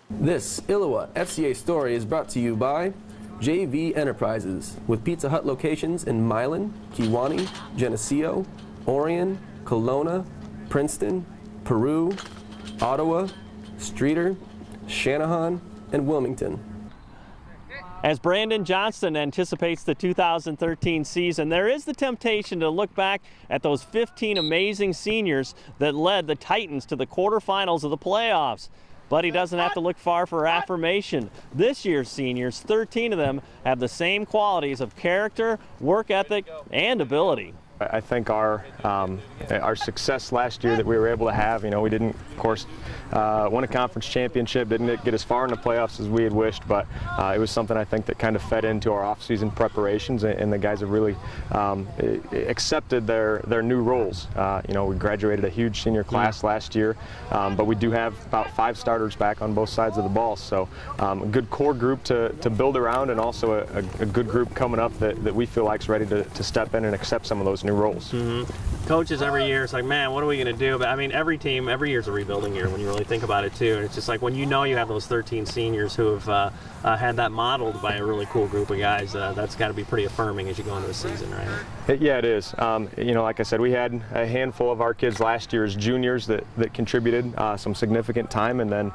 This ILLOWA FCA story is brought to you by JV Enterprises, with Pizza Hut locations in Milan, Kewanee, Geneseo, Orion, Kelowna, Princeton, Peru, Ottawa, Streator, Shanahan, and Wilmington. As Brandon Johnston anticipates the 2013 season, there is the temptation to look back at those 15 amazing seniors that led the Titans to the quarterfinals of the playoffs. But he doesn't have to look far for affirmation. This year's seniors, 13 of them, have the same qualities of character, work ethic, and ability. I think our success last year that we were able to have, we didn't, of course, win a conference championship, didn't get as far in the playoffs as we had wished, but it was something I think that kind of fed into our off-season preparations, and the guys have really accepted their new roles. We graduated a huge senior class last year, but we do have about 5 starters back on both sides of the ball, so a good core group to build around, and also a good group coming up that we feel like is ready to step in and accept some of those new roles. Coaches every year, it's like, man, what are we going to do? But I mean, every team, every year is a rebuilding year when you really think about it too. And it's just like when you have those 13 seniors who have had that modeled by a really cool group of guys, that's got to be pretty affirming as you go into the season, right? Yeah, it is. Like I said, we had a handful of our kids last year as juniors that contributed some significant time, and then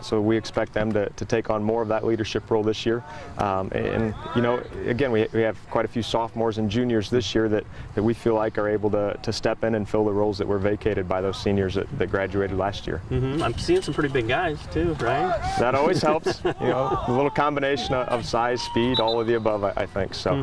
so we expect them to take on more of that leadership role this year. Again, we have quite a few sophomores and juniors this year that we feel like are able to step in and fill the roles that were vacated by those seniors that graduated last year. I'm seeing some pretty big guys too, right? That always helps. A little combination of size, speed, all of the above, I think. So,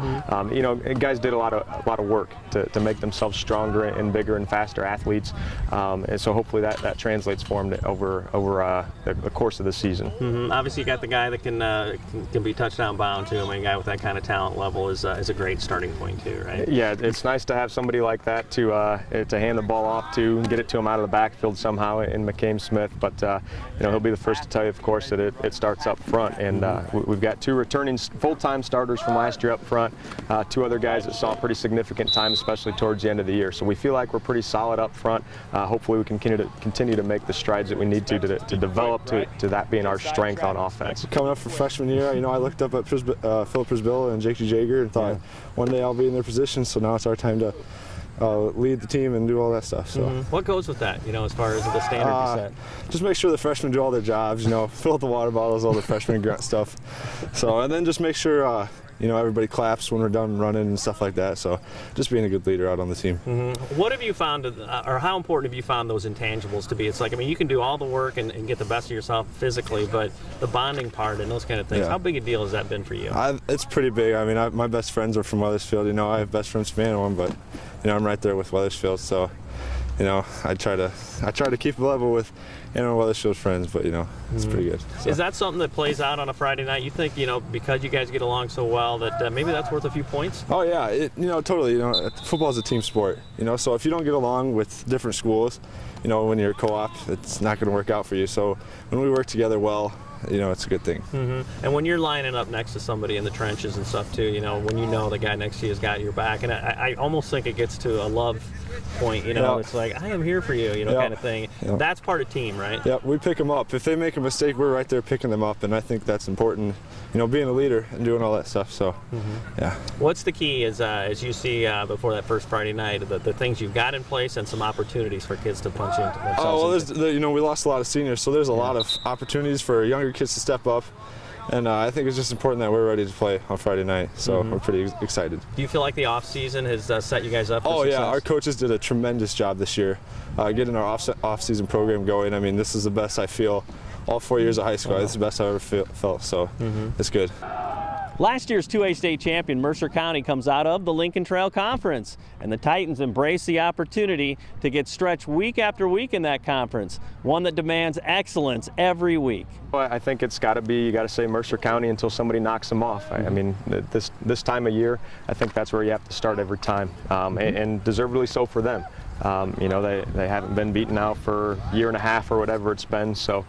guys did a lot of work to make themselves stronger and bigger and faster athletes, and so hopefully that translates for them over the course of the season. Obviously, you got the guy that can be touchdown bound too. I mean, a guy with that kind of talent level is a great starting point too, right? Yeah, it's nice to have somebody like that to hand the ball off to and get it to him out of the backfield somehow in Micam Smith. But he'll be the first to tell you, of course, that it starts up front, and we've got 2 returning full-time starters from last year up front, 2 other guys that saw pretty significant time, especially towards the end of the year. So we feel like we're pretty solid up front. Hopefully we can continue to make the strides that we need to develop to that being our strength on offense. Coming up for freshman year, I looked up at Philip Prisbilla and Jake Jager and thought one day I'll be in their position, so now it's our time to lead the team and do all that stuff. So what goes with that, as far as the standard you set? Just make sure the freshmen do all their jobs, fill up the water bottles, all the freshman grunt stuff. So, and then just make sure everybody claps when we're done running and stuff like that. So just being a good leader out on the team. What have you found, or how important have you found those intangibles to be? It's like, you can do all the work and get the best of yourself physically, but the bonding part and those kind of things, how big a deal has that been for you? It's pretty big. My best friends are from Wethersfield. I have best friends from Annawan, but I'm right there with Wethersfield. So I try to keep a level with Wethersfield friends, but it's pretty good. So. Is that something that plays out on a Friday night? You think because you guys get along so well that maybe that's worth a few points? Oh yeah, totally. Football is a team sport. So if you don't get along with different schools, when you're co-op, it's not going to work out for you. So when we work together well, it's a good thing. And when you're lining up next to somebody in the trenches and stuff too, when the guy next to you has got your back, and I almost think it gets to a love point, it's like, I am here for you, kind of thing. That's part of team, right? Yeah, we pick them up. If they make a mistake, we're right there picking them up, and I think that's important, being a leader and doing all that stuff. So, yeah. What's the key as you see before that first Friday night, the things you've got in place and some opportunities for kids to punch into themselves? We lost a lot of seniors, so there's a lot of opportunities for younger kids to step up. And I think it's just important that we're ready to play on Friday night, so we're pretty excited. Do you feel like the off-season has set you guys up for success? Yeah, our coaches did a tremendous job this year getting our off-season program going. This is the best I feel all 4 years of high school. This is the best I ever felt, so it's good. Last year's 2A state champion Mercer County comes out of the Lincoln Trail Conference, and the Titans embrace the opportunity to get stretched week after week in that conference, one that demands excellence every week. I think it's got to be, you got to say Mercer County until somebody knocks them off. This time of year, I think that's where you have to start every time, and deservedly so for them. You know, they haven't been beaten now for a year and a half or whatever it's been. So,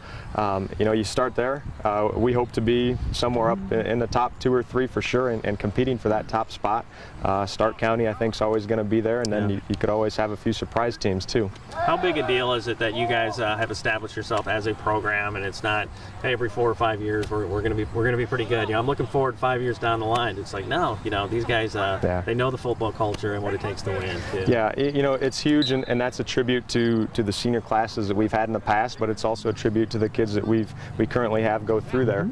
you know, you start there. We hope to be somewhere up in the top 2 or 3 for sure, and competing for that top spot. Stark County, I think, is always going to be there, and then you could always have a few surprise teams too. How big a deal is it that you guys have established yourself as a program, and it's not, hey, every 4 or 5 years we're going to be pretty good. You know, I'm looking forward 5 years down the line. It's like, no, you know, these guys they know the football culture and what it takes to win too. Yeah, you know, it's huge, and that's a tribute to the senior classes that we've had in the past, but it's also a tribute to the kids that we currently have go through there.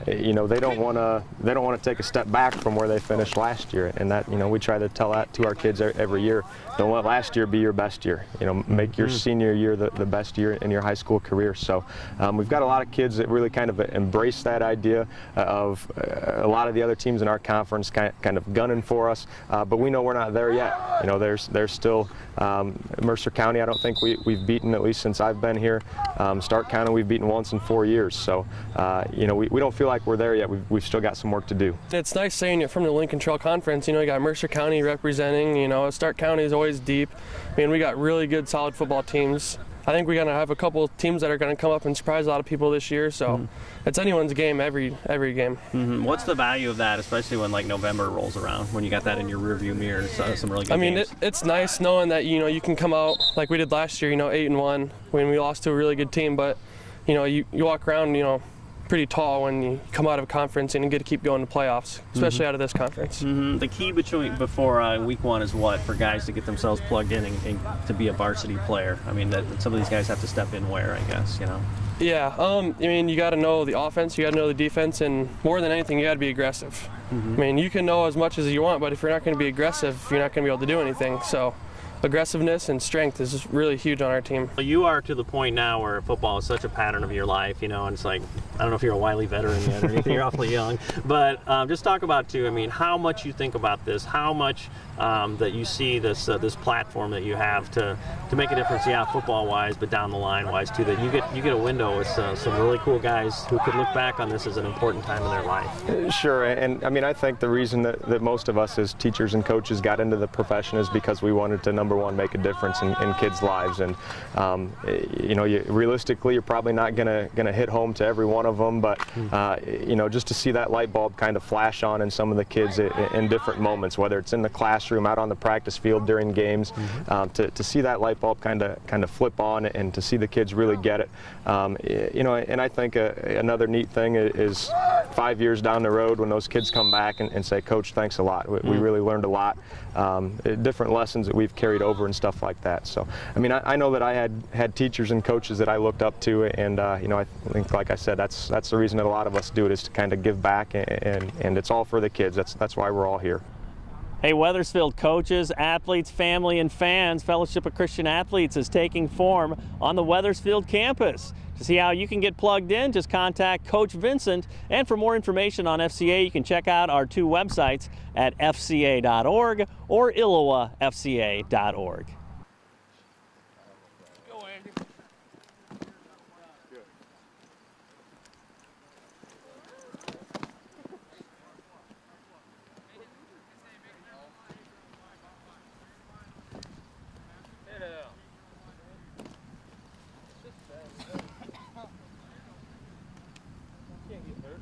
You know, they don't want to take a step back from where they finished last year, and that, you know, we try to tell that to our kids every year. Don't let last year be your best year. You know, make your senior year the best year in your high school career. So we've got a lot of kids that really kind of embrace that idea of a lot of the other teams in our conference kind of gunning for us, but we know we're not there yet. You know, there's still Mercer County. I don't think we've beaten, at least since I've been here. Stark County we've beaten once in 4 years. So you know, we don't feel like we're there yet. We've still got some work to do. It's nice saying you're from the Lincoln Trail Conference. You know, you got Mercer County representing. You know, Stark County is always deep. I mean, we got really good, solid football teams. I think we're going to have a couple of teams that are going to come up and surprise a lot of people this year. So it's anyone's game every game. What's the value of that, especially when like November rolls around, when you got that in your rearview mirror? Some really good games. It's nice knowing that, you know, you can come out like we did last year, you know, 8-1 when we lost to a really good team. But, you know, you walk around, you know, pretty tall when you come out of a conference and you get to keep going to playoffs, especially out of this conference. The key before week 1 is what, for guys to get themselves plugged in and to be a varsity player? I mean, that some of these guys have to step in where, I guess, you know? Yeah, I mean, you got to know the offense, you got to know the defense, and more than anything, you got to be aggressive. I mean, you can know as much as you want, but if you're not going to be aggressive, you're not going to be able to do anything. So aggressiveness and strength is really huge on our team. You are to the point now where football is such a pattern of your life, you know, and it's like, I don't know if you're a wily veteran yet or anything, you're awfully young, but just talk about too, I mean, how much you think about this, how much that you see this platform that you have to make a difference, yeah, football-wise, but down the line-wise too, that you get a window with some really cool guys who could look back on this as an important time in their life. Sure, and I mean, I think the reason that most of us as teachers and coaches got into the profession is because we wanted to, number one, make a difference in kids' lives, and you know, realistically, you're probably not gonna hit home to every one of them, but you know, just to see that light bulb kind of flash on in some of the kids in different moments, whether it's in the classroom, out on the practice field during games, to see that light bulb kind of flip on and to see the kids really get it. You know, and I think another neat thing is 5 years down the road when those kids come back and say, Coach, thanks a lot. We really learned a lot. Different lessons that we've carried over and stuff like that. So, I mean, I know that I had teachers and coaches that I looked up to, and you know, I think, like I said, that's the reason that a lot of us do it, is to kind of give back, and it's all for the kids. That's why we're all here. Hey, Wethersfield coaches, athletes, family, and fans, Fellowship of Christian Athletes is taking form on the Wethersfield campus. To see how you can get plugged in, just contact Coach Vincent. And for more information on FCA, you can check out our 2 websites at fca.org or illowafca.org. Can't get hurt.